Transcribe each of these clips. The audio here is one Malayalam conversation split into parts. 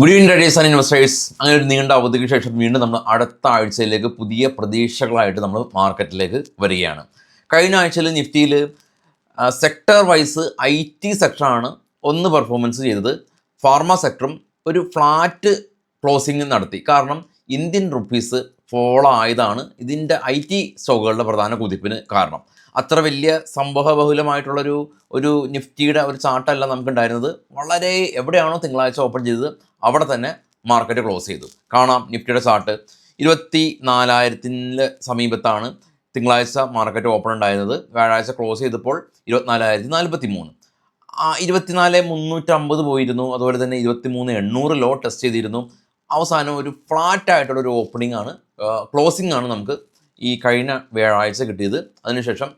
Good evening traders and investors. അങ്ങനെ ഒരു നീണ്ട അവധിക്ക് ശേഷം വീണ്ടും നമ്മൾ അടുത്ത ആഴ്ചയിലേക്ക് പുതിയ പ്രതീക്ഷകളായിട്ട് നമ്മൾ മാർക്കറ്റിലേക്ക് വരികയാണ്. കഴിഞ്ഞ ആഴ്ചയിൽ നിഫ്റ്റിയിൽ സെക്ടർ വൈസ് IT സെക്ടറാണ് ഒന്ന് പെർഫോമൻസ് ചെയ്തത്. ഫാർമ സെക്ടറും ഒരു ഫ്ലാറ്റ് ക്ലോസിംഗ് നടത്തി. കാരണം ഇന്ത്യൻ റുപ്പീസ് ഫോളോ ആയതാണ് ഇതിൻ്റെ IT സ്റ്റോക്കുകളുടെ പ്രധാന കുതിപ്പിന് കാരണം. അത്ര വലിയ സംഭവബഹുലമായിട്ടുള്ളൊരു ഒരു നിഫ്റ്റിയുടെ ഒരു ചാർട്ടല്ല നമുക്കുണ്ടായിരുന്നത്. വളരെ എവിടെയാണോ തിങ്കളാഴ്ച ഓപ്പൺ ചെയ്തത് അവിടെ തന്നെ മാർക്കറ്റ് ക്ലോസ് ചെയ്തു. കാണാം നിഫ്റ്റിയുടെ ചാർട്ട് 24,000 സമീപത്താണ് തിങ്കളാഴ്ച മാർക്കറ്റ് ഓപ്പൺ ഉണ്ടായിരുന്നത്. വ്യാഴാഴ്ച ക്ലോസ് ചെയ്തപ്പോൾ 24,043. 24,350 പോയിരുന്നു. അതുപോലെ തന്നെ 23,800 ലോ ടെസ്റ്റ് ചെയ്തിരുന്നു. അവസാനം ഒരു ഫ്ലാറ്റ് ആയിട്ടുള്ളൊരു ഓപ്പണിംഗ് ആണ്, ക്ലോസിംഗ് ആണ് നമുക്ക് ഈ കഴിഞ്ഞ വ്യാഴാഴ്ച കിട്ടിയത്. അതിനുശേഷം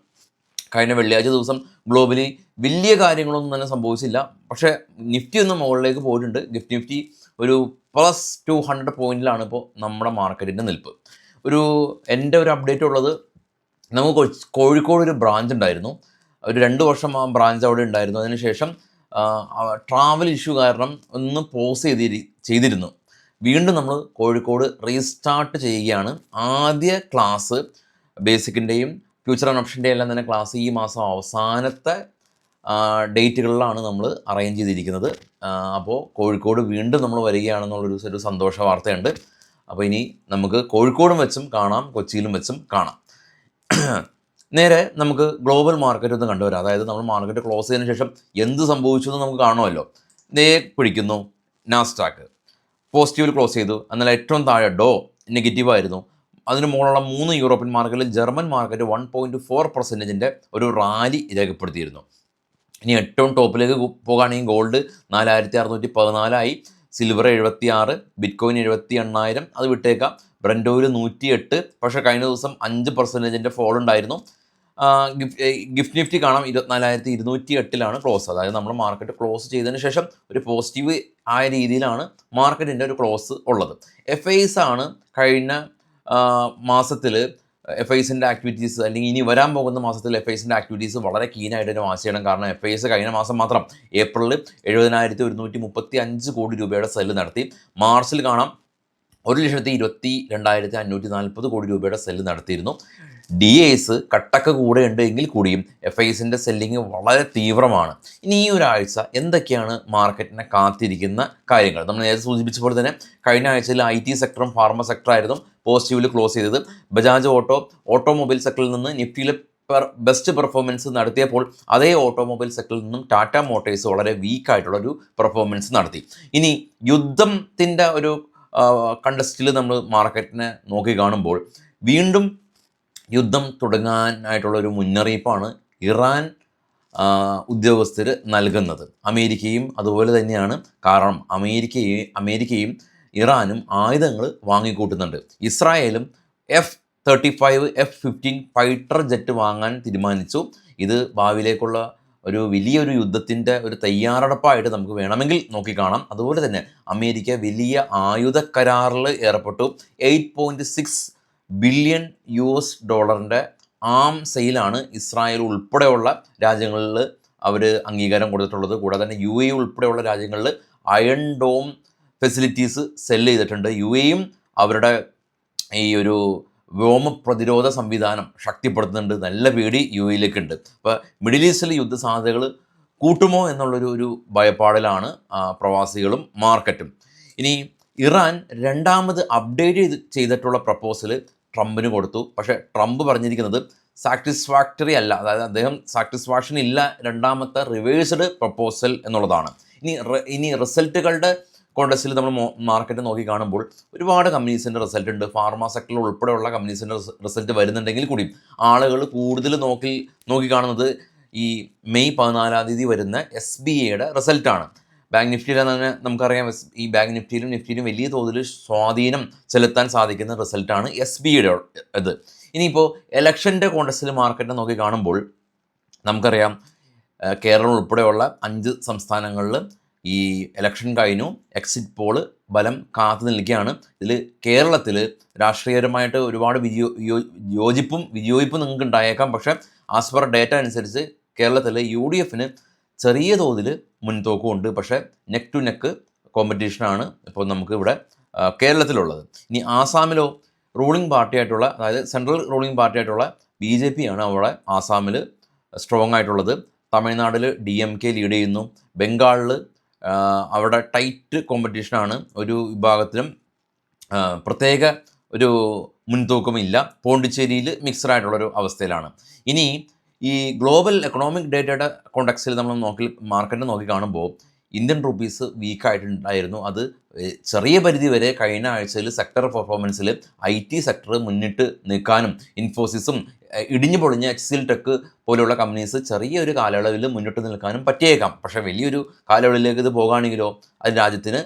കഴിഞ്ഞ വെള്ളിയാഴ്ച ദിവസം ഗ്ലോബലി വലിയ കാര്യങ്ങളൊന്നും തന്നെ സംഭവിച്ചില്ല. പക്ഷേ നിഫ്റ്റി ഒന്ന് മുകളിലേക്ക് പോയിട്ടുണ്ട്. നിഫ്റ്റി ഒരു +200 പോയിന്റിലാണ് ഇപ്പോൾ നമ്മുടെ മാർക്കറ്റിൻ്റെ നിൽപ്പ്. എൻ്റെ ഒരു അപ്ഡേറ്റ് ഉള്ളത്, നമുക്ക് കോഴിക്കോട് ഒരു ബ്രാഞ്ച് ഉണ്ടായിരുന്നു. ഒരു 2 വർഷം ആ ബ്രാഞ്ച് അവിടെ ഉണ്ടായിരുന്നു. അതിനുശേഷം ട്രാവൽ ഇഷ്യൂ കാരണം ഒന്ന് പോസ് ചെയ്തിരുന്നു. വീണ്ടും നമ്മൾ കോഴിക്കോട് റീസ്റ്റാർട്ട് ചെയ്യുകയാണ്. ആദ്യ ക്ലാസ് ബേസിക്കിൻ്റെയും ഫ്യൂച്ചർ ആൻഡ് ഓപ്ഷൻ്റെ എല്ലാം തന്നെ ക്ലാസ് ഈ മാസം അവസാനത്തെ ഡേറ്റുകളിലാണ് നമ്മൾ അറേഞ്ച് ചെയ്തിരിക്കുന്നത്. അപ്പോൾ കോഴിക്കോട് വീണ്ടും നമ്മൾ വരികയാണെന്നുള്ളൊരു സന്തോഷ വാർത്തയുണ്ട്. അപ്പോൾ ഇനി നമുക്ക് കോഴിക്കോടും വെച്ചും കാണാം, കൊച്ചിയിലും വെച്ചും കാണാം. നേരെ നമുക്ക് ഗ്ലോബൽ മാർക്കറ്റ് ഒന്ന് കണ്ടുവരാം. അതായത് നമ്മൾ മാർക്കറ്റ് ക്ലോസ് ചെയ്തതിന് ശേഷം എന്ത് സംഭവിച്ചു എന്ന് നമുക്ക് കാണുമല്ലോ. പിടിക്കുന്നു നാസ്ഡാക്ക് പോസിറ്റീവിൽ ക്ലോസ് ചെയ്തു. എന്നാൽ ഏറ്റവും താഴെ ഡോ നെഗറ്റീവായിരുന്നു. അതിന് മുകളിലുള്ള 3 യൂറോപ്യൻ മാർക്കറ്റിൽ ജർമ്മൻ മാർക്കറ്റ് 1.4% ഒരു റാലി രേഖപ്പെടുത്തിയിരുന്നു. ഇനി ഏറ്റവും ടോപ്പിലേക്ക് പോകുകയാണെങ്കിൽ ഗോൾഡ് 4,614 സിൽവർ 76, ബിറ്റ്കോയിൻ 78,000. അത് വിട്ടേക്കാം. Brent oil 108. പക്ഷേ കഴിഞ്ഞ ദിവസം 5% ഫോൾ ഉണ്ടായിരുന്നു. ഗിഫ്റ്റ് നിഫ്റ്റി കാണാം 24,208 ക്ലോസ്. അതായത് നമ്മൾ മാർക്കറ്റ് ക്ലോസ് ചെയ്തതിന് ശേഷം ഒരു പോസിറ്റീവ് ആയ രീതിയിലാണ് മാർക്കറ്റിൻ്റെ ഒരു ക്ലോസ് ഉള്ളത്. FIs ആണ് കഴിഞ്ഞ മാസത്തിൽ FIസിൻ്റെ ആക്ടിവിറ്റീസ്, അല്ലെങ്കിൽ ഇനി വരാൻ പോകുന്ന മാസത്തിൽ FIസിൻ്റെ ആക്ടിവിറ്റീസ് വളരെ കീനായിട്ട് തന്നെ വാച്ച് ചെയ്യണം. കാരണം FIs കഴിഞ്ഞ മാസം മാത്രം ഏപ്രിലിൽ 70,135 കോടി രൂപയുടെ സെല്ല് നടത്തി. മാർച്ചിൽ കാണാം 1,22,540 കോടി രൂപയുടെ സെല്ല് നടത്തിയിരുന്നു. DAs കട്ടക്ക് കൂടെ ഉണ്ട് എങ്കിൽ കൂടിയും FIസിൻ്റെ സെല്ലിങ് വളരെ തീവ്രമാണ്. ഇനി ഈ ഒരാഴ്ച എന്തൊക്കെയാണ് മാർക്കറ്റിനെ കാത്തിരിക്കുന്ന കാര്യങ്ങൾ? നമ്മൾ നേരത്തെ സൂചിപ്പിച്ച പോലെ തന്നെ കഴിഞ്ഞ ആഴ്ചയിൽ IT സെക്ടറും ഫാർമ സെക്ടറായിരുന്നു പോസിറ്റീവിൽ ക്ലോസ് ചെയ്തത്. ബജാജ് ഓട്ടോമൊബൈൽ സെക്ടറിൽ നിന്ന് നിഫ്റ്റിയിലെ ബെസ്റ്റ് പെർഫോമൻസ് നടത്തിയപ്പോൾ അതേ ഓട്ടോമൊബൈൽ സെക്ടറിൽ നിന്നും ടാറ്റ മോട്ടോഴ്സ് വളരെ വീക്കായിട്ടുള്ളൊരു പെർഫോമൻസ് നടത്തി. ഇനി യുദ്ധത്തിൻ്റെ ഒരു കണ്ടസ്റ്റിൽ നമ്മൾ മാർക്കറ്റിനെ നോക്കി കാണുമ്പോൾ വീണ്ടും യുദ്ധം തുടങ്ങാനായിട്ടുള്ളൊരു മുന്നറിയിപ്പാണ് ഇറാൻ ഉദ്യോഗസ്ഥർ നൽകുന്നത്. അമേരിക്കയും അതുപോലെ തന്നെയാണ്. കാരണം അമേരിക്കയും ഇറാനും ആയുധങ്ങൾ വാങ്ങിക്കൂട്ടുന്നുണ്ട്. ഇസ്രായേലും F-35 F-15 ഫൈറ്റർ ജെറ്റ് വാങ്ങാൻ തീരുമാനിച്ചു. ഇത് ഭാവിയിലേക്കുള്ള ഒരു വലിയൊരു യുദ്ധത്തിൻ്റെ ഒരു തയ്യാറെടുപ്പായിട്ട് നമുക്ക് വേണമെങ്കിൽ നോക്കിക്കാണാം. അതുപോലെ തന്നെ അമേരിക്ക വലിയ ആയുധ കരാറിൽ ഏർപ്പെട്ടു. $8.6 ബില്യൺ ആം സെയിലാണ് ഇസ്രായേൽ ഉൾപ്പെടെയുള്ള രാജ്യങ്ങളിൽ അവർ അംഗീകാരം കൊടുത്തിട്ടുള്ളത്. കൂടാതെ തന്നെ UAE ഉൾപ്പെടെയുള്ള രാജ്യങ്ങളിൽ അയൺ ഡോം ഫെസിലിറ്റീസ് സെല്ല് ചെയ്തിട്ടുണ്ട്. UAEയും അവരുടെ ഈ ഒരു വ്യോമ പ്രതിരോധ സംവിധാനം ശക്തിപ്പെടുത്തുന്നുണ്ട്. നല്ല പേടി UAEയിലേക്കുണ്ട്. അപ്പോൾ മിഡിൽ ഈസ്റ്റിൽ യുദ്ധ സാധ്യതകൾ കൂട്ടുമോ എന്നുള്ളൊരു ഭയപ്പാടിലാണ് പ്രവാസികളും മാർക്കറ്റും. ഇനി ഇറാൻ രണ്ടാമത് അപ്ഡേറ്റ് ചെയ്തിട്ടുള്ള പ്രപ്പോസൽ ട്രംപിന് കൊടുത്തു. പക്ഷേ ട്രംപ് പറഞ്ഞിരിക്കുന്നത് സാറ്റിസ്ഫാക്ടറി അല്ല, അതായത് അദ്ദേഹം സാറ്റിസ്ഫാക്ഷൻ ഇല്ല രണ്ടാമത്തെ റിവേഴ്സ്ഡ് പ്രപ്പോസൽ എന്നുള്ളതാണ്. ഇനി റിസൾട്ടുകളുടെ കോണ്ടസ്റ്റിൽ നമ്മൾ മാർക്കറ്റ് നോക്കി കാണുമ്പോൾ ഒരുപാട് കമ്പനീസിൻ്റെ റിസൾട്ട് ഉണ്ട്. ഫാർമ സെക്ടറിൽ ഉൾപ്പെടെയുള്ള കമ്പനീസിൻ്റെ റിസൾട്ട് വരുന്നുണ്ടെങ്കിൽ കൂടിയും ആളുകൾ കൂടുതൽ നോക്കി കാണുന്നത് ഈ മെയ് 14 വരുന്ന SBIയുടെ റിസൾട്ടാണ്. ബാങ്ക് നിഫ്റ്റിയിൽ തന്നെ നമുക്കറിയാം, ഈ ബാങ്ക് നിഫ്റ്റിയിലും വലിയ തോതിൽ സ്വാധീനം ചെലുത്താൻ സാധിക്കുന്ന റിസൾട്ടാണ് SBIയുടെ ഇത്. ഇനിയിപ്പോൾ ഇലക്ഷൻ്റെ കോണ്ടസ്റ്റിൽ മാർക്കറ്റിനെ നോക്കി കാണുമ്പോൾ നമുക്കറിയാം കേരളം ഉൾപ്പെടെയുള്ള 5 സംസ്ഥാനങ്ങളിൽ ഈ ഇലക്ഷൻ കഴിഞ്ഞു. എക്സിറ്റ് പോള് ബലം കാത്തു നിൽക്കുകയാണ്. ഇതിൽ കേരളത്തിൽ രാഷ്ട്രീയപരമായിട്ട് ഒരുപാട് യോജിപ്പും വിയോജിപ്പും നിങ്ങൾക്ക് ഉണ്ടായേക്കാം. പക്ഷേ ആസ് പെർ ഡേറ്റ അനുസരിച്ച് കേരളത്തിൽ UDFന് ചെറിയ തോതിൽ മുൻതൂക്കമുണ്ട്. പക്ഷേ നെക്ക് ടു നെക്ക് കോമ്പറ്റീഷനാണ് ഇപ്പോൾ നമുക്ക് ഇവിടെ കേരളത്തിലുള്ളത്. ഇനി ആസാമിലോ റൂളിംഗ് പാർട്ടിയായിട്ടുള്ള, അതായത് സെൻട്രൽ റൂളിംഗ് പാർട്ടിയായിട്ടുള്ള BJP ആണ് അവിടെ ആസാമിൽ സ്ട്രോങ് ആയിട്ടുള്ളത്. തമിഴ്നാട്ടിൽ DMK ലീഡ് ചെയ്യുന്നു. ബംഗാളിൽ അവിടെ ടൈറ്റ് കോമ്പറ്റീഷനാണ്, ഒരു വിഭാഗത്തിലും പ്രത്യേക ഒരു മുൻതൂക്കമില്ല. പോണ്ടിച്ചേരിയിൽ മിക്സഡ് ആയിട്ടുള്ളൊരു അവസ്ഥയിലാണ്. ഇനി ഈ ഗ്ലോബൽ എക്കണോമിക് ഡേറ്റയുടെ കോണ്ടക്സ്റ്റിൽ നമ്മൾ മാർക്കറ്റ് നോക്കി കാണുമ്പോൾ ഇന്ത്യൻ റുപ്പീസ് വീക്കായിട്ടുണ്ടായിരുന്നു. അത് ചെറിയ പരിധി വരെ കഴിഞ്ഞ ആഴ്ചയിൽ സെക്ടർ പെർഫോമൻസിൽ IT സെക്ടർ മുന്നിട്ട് നിൽക്കാനും ഇൻഫോസിസും ഇടിഞ്ഞു പൊളിഞ്ഞ HCL ടെക് പോലെയുള്ള കമ്പനീസ് ചെറിയൊരു കാലയളവിൽ മുന്നിട്ട് നിൽക്കാനും പറ്റിയേക്കാം. പക്ഷേ വലിയൊരു കാലയളവിലേക്ക് ഇത് പോകുകയാണെങ്കിലോ അത് രാജ്യത്തിന്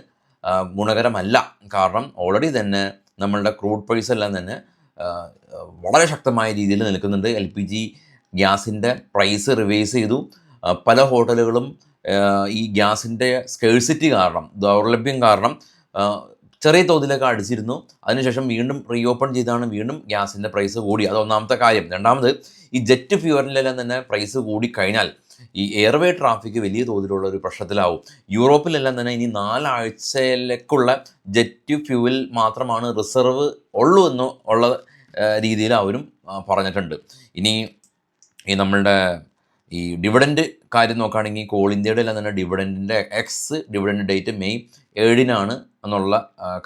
ഗുണകരമല്ല. കാരണം ഓൾറെഡി തന്നെ നമ്മളുടെ ക്രൂഡ് പ്രൈസ് എല്ലാം തന്നെ വളരെ ശക്തമായ രീതിയിൽ നിൽക്കുന്നുണ്ട്. LPG ഗ്യാസിൻ്റെ പ്രൈസ് റിവൈസ് ചെയ്തു. പല ഹോട്ടലുകളും ഈ ഗ്യാസിൻ്റെ സ്കേഴ്സിറ്റി കാരണം, ദൗർലഭ്യം കാരണം ചെറിയ തോതിലൊക്കെ അടിച്ചിരുന്നു. അതിനുശേഷം വീണ്ടും റീഓപ്പൺ ചെയ്താണ് വീണ്ടും ഗ്യാസിൻ്റെ പ്രൈസ് കൂടി. അത് ഒന്നാമത്തെ കാര്യം. രണ്ടാമത് ഈ ജെറ്റ് ഫ്യൂവലിലെല്ലാം തന്നെ പ്രൈസ് കൂടിക്കഴിഞ്ഞാൽ ഈ എയർവേ ട്രാഫിക് വലിയ തോതിലുള്ള ഒരു പ്രശ്നത്തിലാവും. യൂറോപ്പിലെല്ലാം തന്നെ ഇനി 4 ആഴ്ചയിലേക്കുള്ള ജെറ്റ് ഫ്യൂവൽ മാത്രമാണ് റിസർവ് ഉള്ളൂ എന്ന് ഉള്ള രീതിയിൽ അവരും പറഞ്ഞിട്ടുണ്ട്. ഇനി ഈ നമ്മളുടെ ഈ ഡിവിഡൻഡ് കാര്യം നോക്കുകയാണെങ്കിൽ കോൾ ഇന്ത്യയുടെ എല്ലാം തന്നെ ഡിവിഡൻറ്റിൻ്റെ ഡിവിഡൻഡ് ഡേറ്റ് മെയ് 7 എന്നുള്ള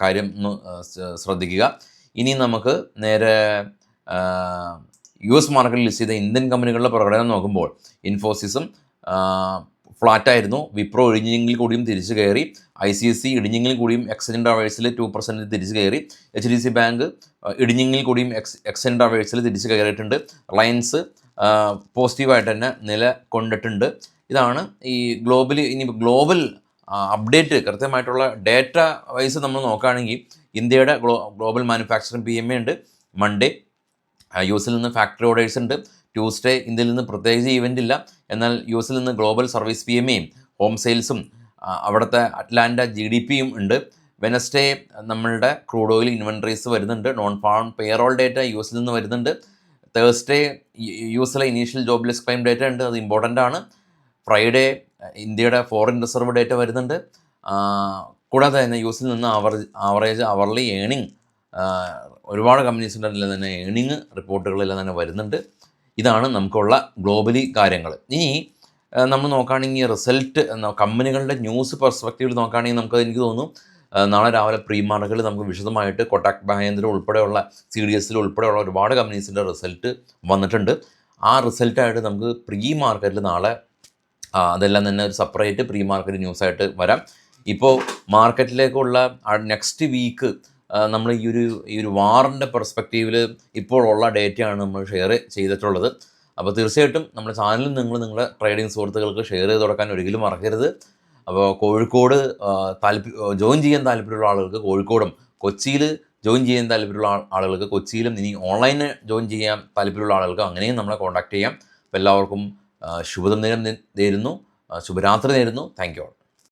കാര്യം ഒന്ന് ശ്രദ്ധിക്കുക. ഇനി നമുക്ക് നേരെ US മാർക്കറ്റിൽ ലിസ്റ്റ് ചെയ്ത ഇന്ത്യൻ കമ്പനികളുടെ പ്രകടനം നോക്കുമ്പോൾ ഇൻഫോസിസും ഫ്ലാറ്റായിരുന്നു. വിപ്രോ ഇടിഞ്ഞെങ്കിൽ കൂടിയും തിരിച്ചു കയറി. ICIC ഇടിഞ്ഞെങ്കിൽ കൂടിയും എക്സ്ചേഞ്ച് അവേഴ്സിൽ 2% തിരിച്ചു കയറി. HDFC ബാങ്ക് ഇടിഞ്ഞെങ്കിൽ കൂടിയും എക്സ്ചേഞ്ച് അവേഴ്സിൽ തിരിച്ചു കയറിയിട്ടുണ്ട്. റിലയൻസ് പോസിറ്റീവായിട്ട് തന്നെ നിലകൊണ്ടിട്ടുണ്ട്. ഇതാണ് ഈ ഗ്ലോബൽ അപ്ഡേറ്റ്. കൃത്യമായിട്ടുള്ള ഡേറ്റ വൈസ് നമ്മൾ നോക്കുകയാണെങ്കിൽ ഇന്ത്യയുടെ ഗ്ലോബൽ മാനുഫാക്ചറിംഗ് PMI ഉണ്ട്. മൺഡേ US നിന്ന് ഫാക്ടറി ഓർഡേഴ്സ് ഉണ്ട്. ട്യൂസ്ഡേ ഇന്ത്യയിൽ നിന്ന് പ്രത്യേകിച്ച് ഇവൻ്റ് ഇല്ല. എന്നാൽ US നിന്ന് ഗ്ലോബൽ സർവീസ് PMIയും ഹോം സെയിൽസും അവിടുത്തെ അറ്റ്ലാന്റ GDPയും ഉണ്ട്. വെനസ്ഡേ നമ്മളുടെ ക്രൂഡ് ഓയിൽ ഇൻവെൻട്രീസ് വരുന്നുണ്ട്. Non farm payroll data US നിന്ന് വരുന്നുണ്ട്. Thursday US initial jobless claim data ഉണ്ട്, അത് ഇമ്പോർട്ടൻ്റ് ആണ്. ഫ്രൈഡേ ഇന്ത്യയുടെ ഫോറിൻ റിസർവ് ഡേറ്റ വരുന്നുണ്ട്. കൂടാതെ തന്നെ US നിന്ന് ആവറേജ് അവർലി ഏണിംഗ് ഒരുപാട് കമ്പനീസിൻ്റെ അതിൽ തന്നെ ഏണിംഗ് റിപ്പോർട്ടുകളെല്ലാം തന്നെ വരുന്നുണ്ട്. ഇതാണ് നമുക്കുള്ള ഗ്ലോബലി കാര്യങ്ങൾ. ഇനി നമ്മൾ നോക്കുകയാണെങ്കിൽ റിസൾട്ട് കമ്പനികളുടെ ന്യൂസ് പെർസ്പെക്റ്റീവിൽ നോക്കുകയാണെങ്കിൽ എനിക്ക് തോന്നുന്നു നാളെ രാവിലെ പ്രീ മാർക്കറ്റിൽ നമുക്ക് വിശദമായിട്ട് കൊട്ടാക് മഹീന്ദ്ര ഉൾപ്പെടെയുള്ള CDSL ഉൾപ്പെടെയുള്ള ഒരുപാട് കമ്പനീസിൻ്റെ റിസൾട്ട് വന്നിട്ടുണ്ട്. ആ റിസൾട്ടായിട്ട് നമുക്ക് പ്രീ മാർക്കറ്റിൽ നാളെ അതെല്ലാം തന്നെ ഒരു സെപ്പറേറ്റ് പ്രീ മാർക്കറ്റ് ന്യൂസായിട്ട് വരാം. ഇപ്പോൾ മാർക്കറ്റിലേക്കുള്ള നെക്സ്റ്റ് വീക്ക് നമ്മൾ ഈ ഒരു വാറിൻ്റെ പെർസ്പെക്റ്റീവിൽ ഇപ്പോഴുള്ള ഡേറ്റയാണ് നമ്മൾ ഷെയർ ചെയ്തിട്ടുള്ളത്. അപ്പോൾ തീർച്ചയായിട്ടും നമ്മുടെ ചാനലിൽ നിങ്ങളുടെ ട്രേഡിംഗ് സുഹൃത്തുക്കൾക്ക് ഷെയർ ചെയ്ത് കൊടുക്കാൻ ഒരിക്കലും മറക്കരുത്. അപ്പോൾ കോഴിക്കോട് ജോയിൻ ചെയ്യാൻ താല്പര്യമുള്ള ആളുകൾക്ക് കോഴിക്കോടും, കൊച്ചിയിൽ ജോയിൻ ചെയ്യാൻ താല്പര്യമുള്ള ആളുകൾക്ക് കൊച്ചിയിലും, ഇനി ഓൺലൈന് ജോയിൻ ചെയ്യാൻ താല്പര്യമുള്ള ആളുകൾക്ക് അങ്ങനെയും നമ്മളെ കോൺടാക്ട് ചെയ്യാം. അപ്പോൾ എല്ലാവർക്കും ശുഭദിനം നേരുന്നു, ശുഭരാത്രി നേരുന്നു. Thank you all.